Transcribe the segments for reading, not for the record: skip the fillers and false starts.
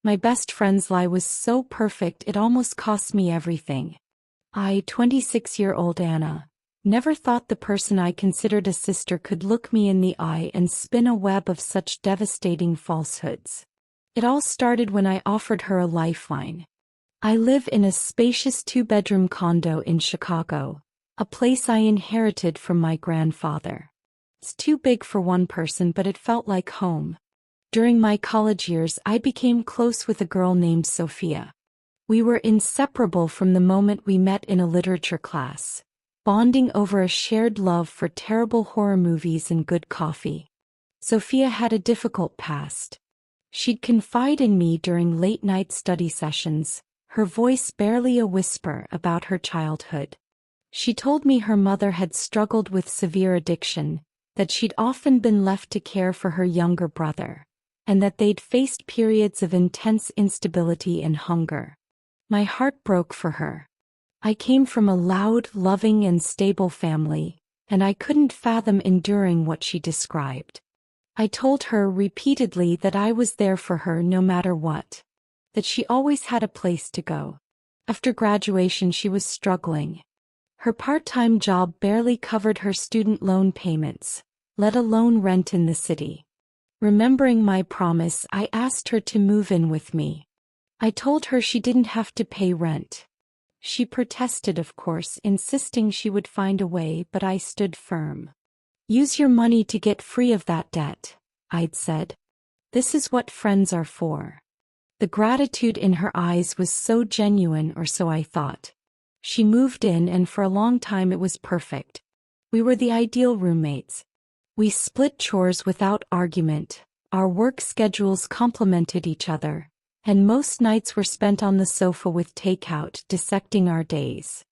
My best friend's lie was so perfect it almost cost me everything. I, 26-year-old Anna, never thought the person I considered a sister could look me in the eye and spin a web of such devastating falsehoods. It all started when I offered her a lifeline. I live in a spacious 2-bedroom condo in Chicago, a place I inherited from my grandfather. It's too big for one person, but it felt like home. During my college years, I became close with a girl named Sophia. We were inseparable from the moment we met in a literature class, bonding over a shared love for terrible horror movies and good coffee. Sophia had a difficult past. She'd confide in me during late-night study sessions, her voice barely a whisper, about her childhood. She told me her mother had struggled with severe addiction, that she'd often been left to care for her younger brother, and that they'd faced periods of intense instability and hunger. My heart broke for her. I came from a loud, loving, and stable family, and I couldn't fathom enduring what she described. I told her repeatedly that I was there for her no matter what, that she always had a place to go. After graduation, she was struggling. Her part-time job barely covered her student loan payments, let alone rent in the city. Remembering my promise, I asked her to move in with me. I told her she didn't have to pay rent. She protested, of course, insisting she would find a way, but I stood firm. "Use your money to get free of that debt," I'd said. "This is what friends are for." The gratitude in her eyes was so genuine, or so I thought. She moved in, and for a long time it was perfect. We were the ideal roommates. We split chores without argument, our work schedules complemented each other, and most nights were spent on the sofa with takeout, dissecting our days.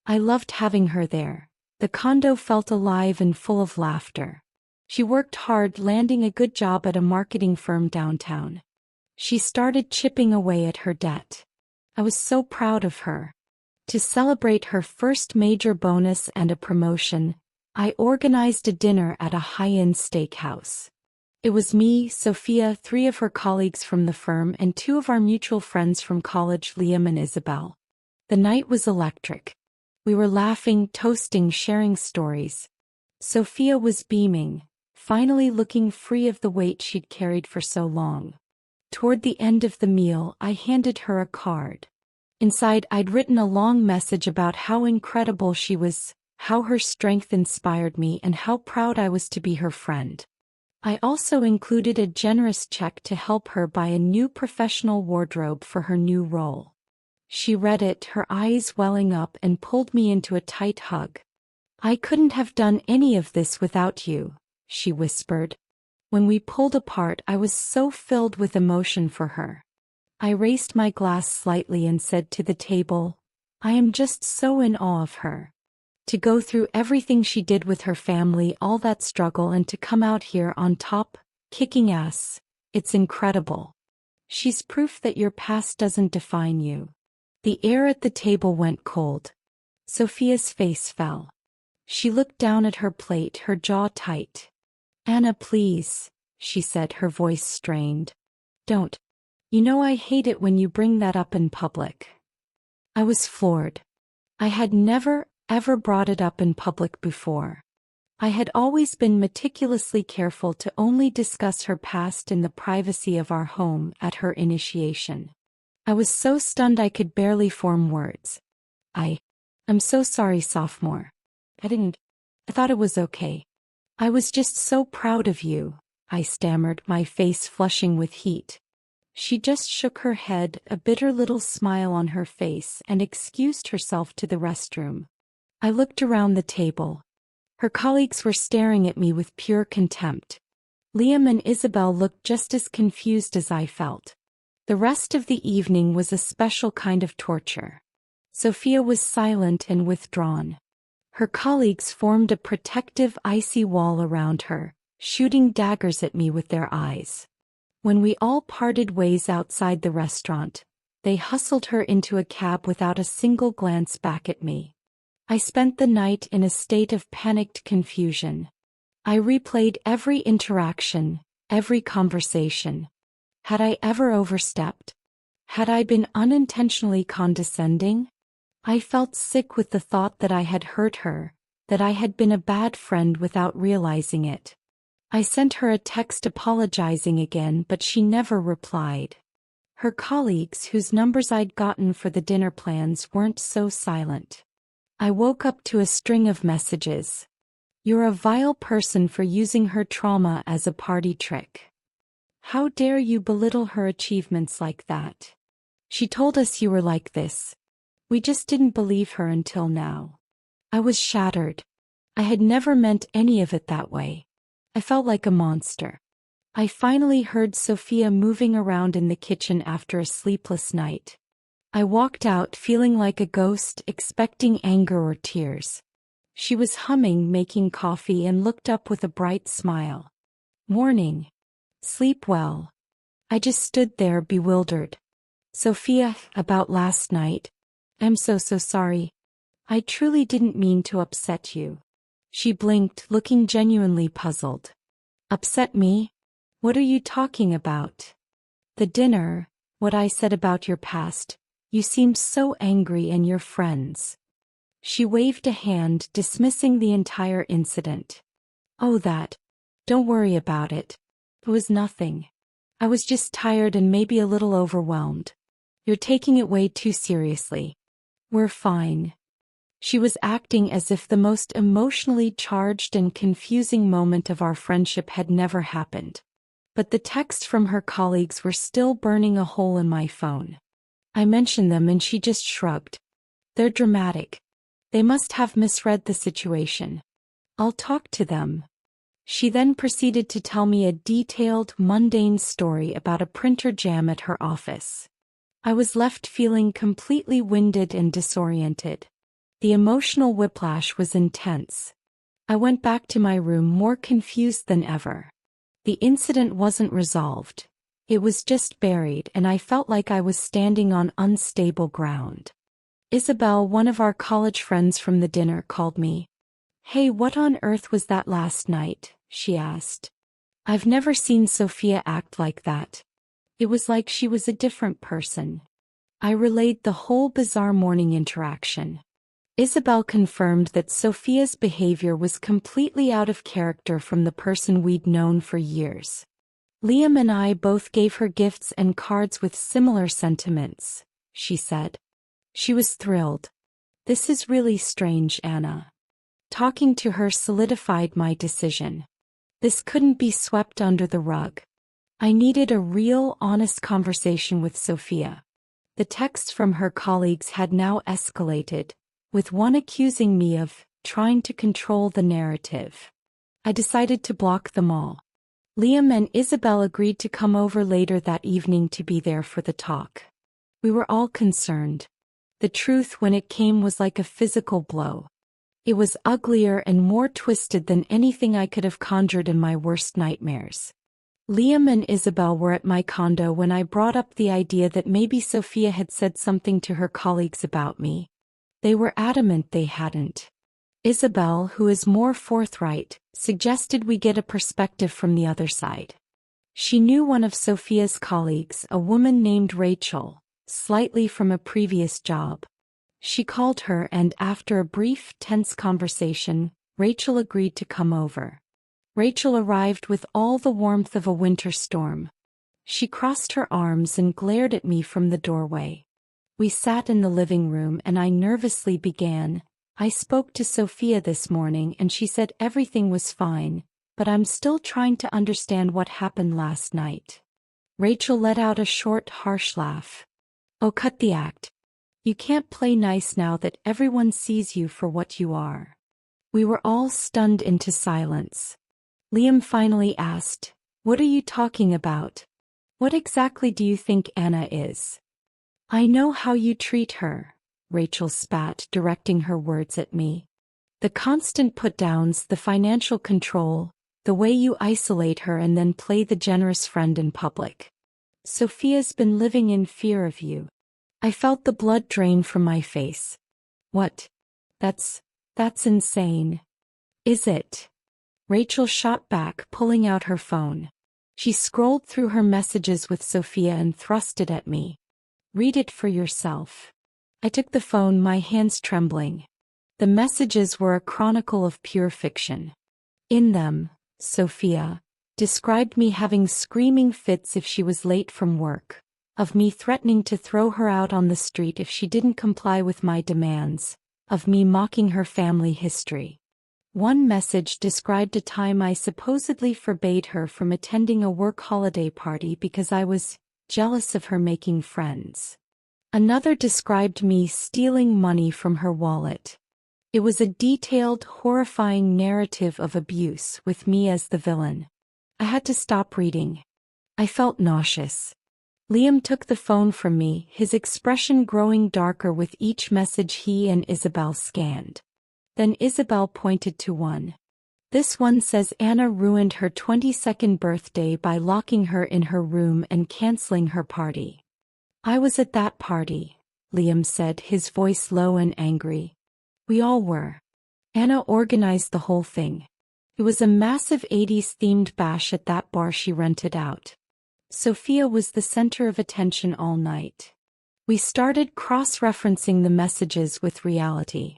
I loved having her there. The condo felt alive and full of laughter. She worked hard, landing a good job at a marketing firm downtown. She started chipping away at her debt. I was so proud of her. To celebrate her first major bonus and a promotion, I organized a dinner at a high-end steakhouse. It was me, Sophia, 3 of her colleagues from the firm, and 2 of our mutual friends from college, Liam and Isabel. The night was electric. We were laughing, toasting, sharing stories. Sophia was beaming, finally looking free of the weight she'd carried for so long. Toward the end of the meal, I handed her a card. Inside, I'd written a long message about how incredible she was, how her strength inspired me, and how proud I was to be her friend. I also included a generous check to help her buy a new professional wardrobe for her new role. She read it, her eyes welling up, and pulled me into a tight hug. "I couldn't have done any of this without you," she whispered. When we pulled apart, I was so filled with emotion for her. I raised my glass slightly and said to the table, "I am just so in awe of her. To go through everything she did with her family, all that struggle, and to come out here on top, kicking ass, it's incredible. She's proof that your past doesn't define you." The air at the table went cold. Sophia's face fell. She looked down at her plate, her jaw tight. "Anna, please," she said, her voice strained. "Don't. You know I hate it when you bring that up in public." I was floored. I had never, ever brought it up in public before. I had always been meticulously careful to only discuss her past in the privacy of our home at her initiation. I was so stunned I could barely form words. I'm so sorry, sophomore. I thought it was okay. I was just so proud of you," I stammered, my face flushing with heat. She just shook her head, a bitter little smile on her face, and excused herself to the restroom. I looked around the table. Her colleagues were staring at me with pure contempt. Liam and Isabel looked just as confused as I felt. The rest of the evening was a special kind of torture. Sophia was silent and withdrawn. Her colleagues formed a protective, icy wall around her, shooting daggers at me with their eyes. When we all parted ways outside the restaurant, they hustled her into a cab without a single glance back at me. I spent the night in a state of panicked confusion. I replayed every interaction, every conversation. Had I ever overstepped? Had I been unintentionally condescending? I felt sick with the thought that I had hurt her, that I had been a bad friend without realizing it. I sent her a text apologizing again, but she never replied. Her colleagues, whose numbers I'd gotten for the dinner plans, weren't so silent. I woke up to a string of messages. "You're a vile person for using her trauma as a party trick. How dare you belittle her achievements like that? She told us you were like this. We just didn't believe her until now." I was shattered. I had never meant any of it that way. I felt like a monster. I finally heard Sophia moving around in the kitchen after a sleepless night. I walked out feeling like a ghost, expecting anger or tears. She was humming, making coffee, and looked up with a bright smile. "Morning. Sleep well." I just stood there bewildered. "Sophia, about last night. I'm so sorry. I truly didn't mean to upset you." She blinked, looking genuinely puzzled. "Upset me? What are you talking about?" "The dinner, what I said about your past. You seemed so angry and your friends." She waved a hand, dismissing the entire incident. "Oh, that. Don't worry about it. It was nothing. I was just tired and maybe a little overwhelmed. You're taking it way too seriously. We're fine." She was acting as if the most emotionally charged and confusing moment of our friendship had never happened. But the texts from her colleagues were still burning a hole in my phone. I mentioned them and she just shrugged. "They're dramatic. They must have misread the situation. I'll talk to them." She then proceeded to tell me a detailed, mundane story about a printer jam at her office. I was left feeling completely winded and disoriented. The emotional whiplash was intense. I went back to my room more confused than ever. The incident wasn't resolved. It was just buried, and I felt like I was standing on unstable ground. Isabel, one of our college friends from the dinner, called me. "Hey, what on earth was that last night?" she asked. "I've never seen Sophia act like that. It was like she was a different person." I relayed the whole bizarre morning interaction. Isabel confirmed that Sophia's behavior was completely out of character from the person we'd known for years. "Liam and I both gave her gifts and cards with similar sentiments," she said. She was thrilled. "This is really strange, Anna." Talking to her solidified my decision. This couldn't be swept under the rug. I needed a real, honest conversation with Sophia. The texts from her colleagues had now escalated, with one accusing me of trying to control the narrative. I decided to block them all. Liam and Isabel agreed to come over later that evening to be there for the talk. We were all concerned. The truth, when it came, was like a physical blow. It was uglier and more twisted than anything I could have conjured in my worst nightmares. Liam and Isabel were at my condo when I brought up the idea that maybe Sophia had said something to her colleagues about me. They were adamant they hadn't. Isabel, who is more forthright, suggested we get a perspective from the other side. She knew one of Sophia's colleagues, a woman named Rachel, slightly from a previous job. She called her, and after a brief, tense conversation, Rachel agreed to come over. Rachel arrived with all the warmth of a winter storm. She crossed her arms and glared at me from the doorway. We sat in the living room and I nervously began. "I spoke to Sophia this morning and she said everything was fine, but I'm still trying to understand what happened last night." Rachel let out a short, harsh laugh. "Oh, cut the act. You can't play nice now that everyone sees you for what you are." We were all stunned into silence. Liam finally asked, "What are you talking about? What exactly do you think Anna is?" "I know how you treat her," Rachel spat, directing her words at me. "The constant put-downs, the financial control, the way you isolate her and then play the generous friend in public. Sophia's been living in fear of you." I felt the blood drain from my face. "What? That's insane." "Is it?" Rachel shot back, pulling out her phone. She scrolled through her messages with Sophia and thrust it at me. Read it for yourself. I took the phone, my hands trembling. The messages were a chronicle of pure fiction. In them, Sophia described me having screaming fits if she was late from work, of me threatening to throw her out on the street if she didn't comply with my demands, of me mocking her family history. One message described a time I supposedly forbade her from attending a work holiday party because I was jealous of her making friends. Another described me stealing money from her wallet. It was a detailed, horrifying narrative of abuse with me as the villain. I had to stop reading. I felt nauseous. Liam took the phone from me, his expression growing darker with each message he and Isabel scanned. Then Isabel pointed to one. This one says Anna ruined her 22nd birthday by locking her in her room and canceling her party. I was at that party, Liam said, his voice low and angry. We all were. Anna organized the whole thing. It was a massive 80s-themed bash at that bar she rented out. Sophia was the center of attention all night. We started cross-referencing the messages with reality.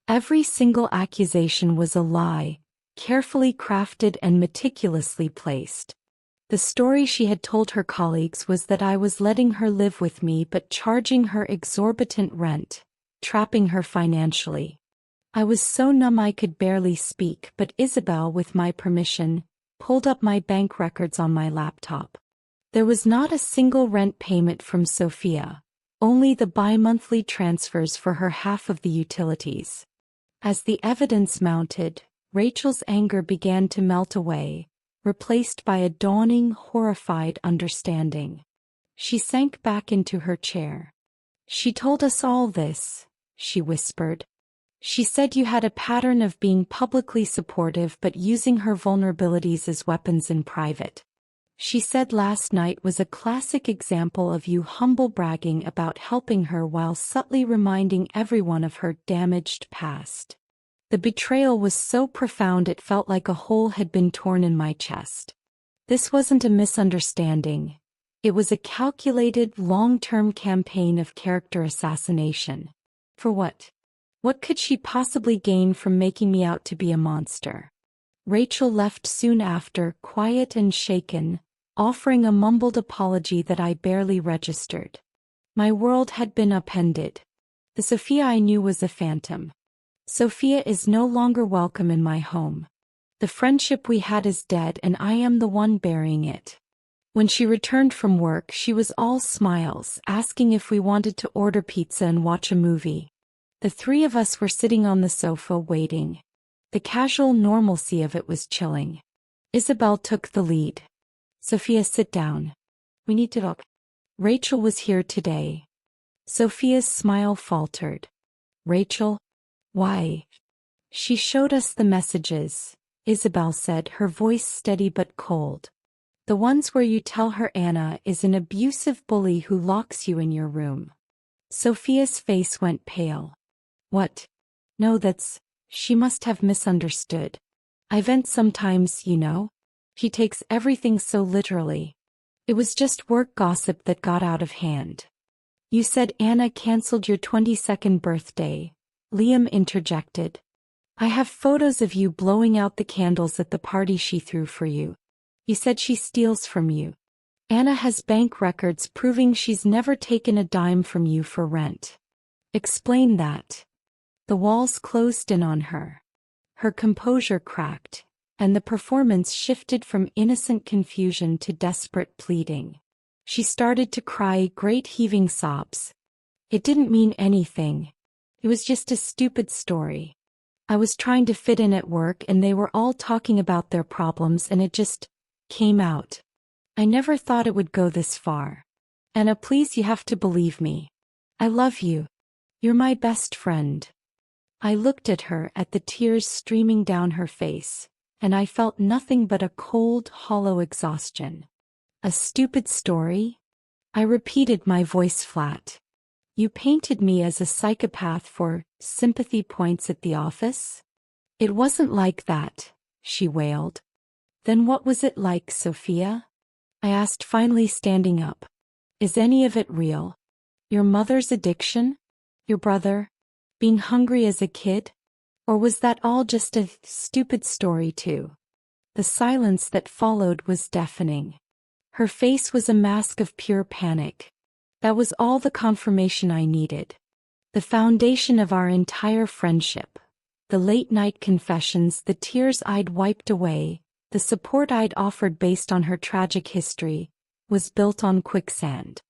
Every single accusation was a lie, carefully crafted and meticulously placed. The story she had told her colleagues was that I was letting her live with me but charging her exorbitant rent, trapping her financially. I was so numb I could barely speak, but Isabel, with my permission, pulled up my bank records on my laptop. There was not a single rent payment from Sophia, only the bi-monthly transfers for her half of the utilities. As the evidence mounted, Rachel's anger began to melt away, replaced by a dawning, horrified understanding. She sank back into her chair. She told us all this, she whispered. She said you had a pattern of being publicly supportive but using her vulnerabilities as weapons in private. She said last night was a classic example of you humble bragging about helping her while subtly reminding everyone of her damaged past. The betrayal was so profound it felt like a hole had been torn in my chest. This wasn't a misunderstanding. It was a calculated, long-term campaign of character assassination. For what? What could she possibly gain from making me out to be a monster? Rachel left soon after, quiet and shaken, offering a mumbled apology that I barely registered. My world had been upended. The Sophia I knew was a phantom. Sophia is no longer welcome in my home. The friendship we had is dead and I am the one burying it. When she returned from work, she was all smiles, asking if we wanted to order pizza and watch a movie. The three of us were sitting on the sofa waiting. The casual normalcy of it was chilling. Isabel took the lead. Sophia, sit down. We need to talk. Rachel was here today. Sophia's smile faltered. Rachel? Why? She showed us the messages, Isabel said, her voice steady but cold. The ones where you tell her Anna is an abusive bully who locks you in your room. Sophia's face went pale. What? No, she must have misunderstood. I vent sometimes, you know. She takes everything so literally. It was just work gossip that got out of hand. You said Anna canceled your 22nd birthday, Liam interjected. I have photos of you blowing out the candles at the party she threw for you. You said she steals from you. Anna has bank records proving she's never taken a dime from you for rent. Explain that. The walls closed in on her. Her composure cracked, and the performance shifted from innocent confusion to desperate pleading. She started to cry, great heaving sobs. It didn't mean anything. It was just a stupid story. I was trying to fit in at work and they were all talking about their problems and it just came out. I never thought it would go this far. Anna, please, you have to believe me. I love you. You're my best friend. I looked at her, at the tears streaming down her face, and I felt nothing but a cold, hollow exhaustion. A stupid story? I repeated, my voice flat. You painted me as a psychopath for sympathy points at the office? It wasn't like that, she wailed. Then what was it like, Sophia? I asked, finally standing up. Is any of it real? Your mother's addiction? Your brother? Being hungry as a kid? Or was that all just a stupid story too? The silence that followed was deafening. Her face was a mask of pure panic. That was all the confirmation I needed. The foundation of our entire friendship. The late-night confessions, the tears I'd wiped away, the support I'd offered based on her tragic history, was built on quicksand.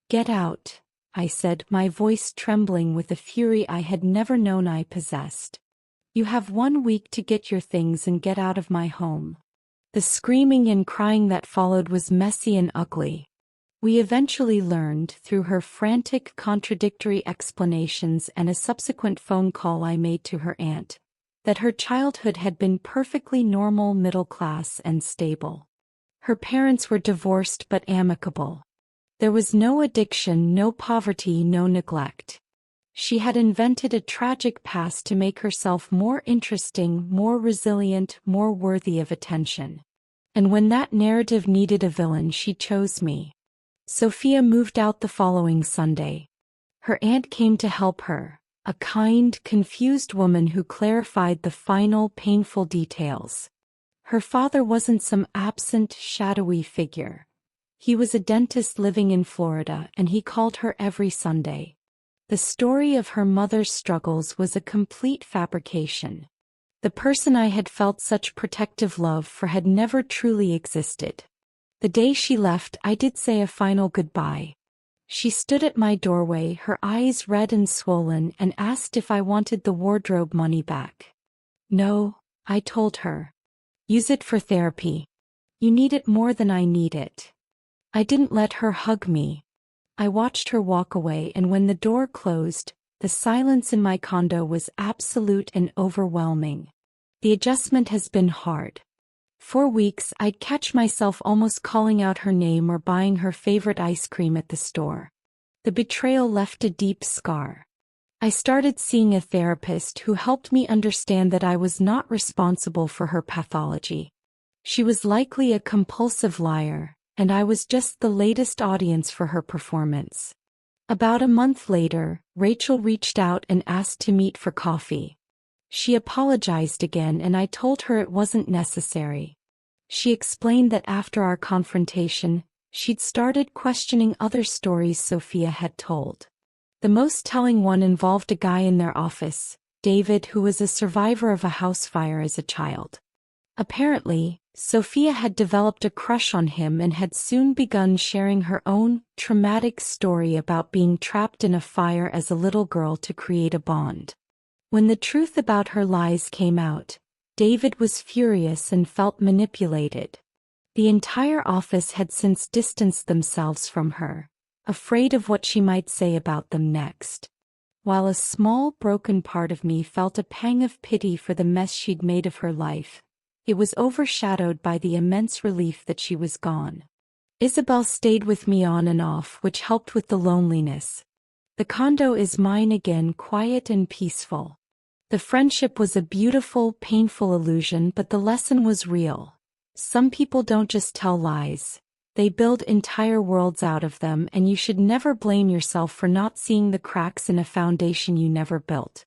"Get out," I said, my voice trembling with a fury I had never known I possessed. "You have 1 week to get your things and get out of my home." The screaming and crying that followed was messy and ugly. We eventually learned, through her frantic, contradictory explanations and a subsequent phone call I made to her aunt, that her childhood had been perfectly normal, middle class, and stable. Her parents were divorced but amicable. There was no addiction, no poverty, no neglect. She had invented a tragic past to make herself more interesting, more resilient, more worthy of attention. And when that narrative needed a villain, she chose me. Sophia moved out the following Sunday. Her aunt came to help her, a kind, confused woman who clarified the final, painful details. Her father wasn't some absent, shadowy figure. He was a dentist living in Florida, and he called her every Sunday. The story of her mother's struggles was a complete fabrication. The person I had felt such protective love for had never truly existed. The day she left, I did say a final goodbye. She stood at my doorway, her eyes red and swollen, and asked if I wanted the wardrobe money back. "No," I told her. "Use it for therapy. You need it more than I need it." I didn't let her hug me. I watched her walk away, and when the door closed, the silence in my condo was absolute and overwhelming. The adjustment has been hard. For weeks, I'd catch myself almost calling out her name or buying her favorite ice cream at the store. The betrayal left a deep scar. I started seeing a therapist who helped me understand that I was not responsible for her pathology. She was likely a compulsive liar, and I was just the latest audience for her performance. About a month later, Rachel reached out and asked to meet for coffee. She apologized again, and I told her it wasn't necessary. She explained that after our confrontation, she'd started questioning other stories Sophia had told. The most telling one involved a guy in their office, David, who was a survivor of a house fire as a child. Apparently, Sophia had developed a crush on him and had soon begun sharing her own traumatic story about being trapped in a fire as a little girl to create a bond. When the truth about her lies came out, David was furious and felt manipulated. The entire office had since distanced themselves from her, afraid of what she might say about them next. While a small, broken part of me felt a pang of pity for the mess she'd made of her life, it was overshadowed by the immense relief that she was gone. Isabel stayed with me on and off, which helped with the loneliness. The condo is mine again, quiet and peaceful. The friendship was a beautiful, painful illusion, but the lesson was real. Some people don't just tell lies. They build entire worlds out of them, and you should never blame yourself for not seeing the cracks in a foundation you never built.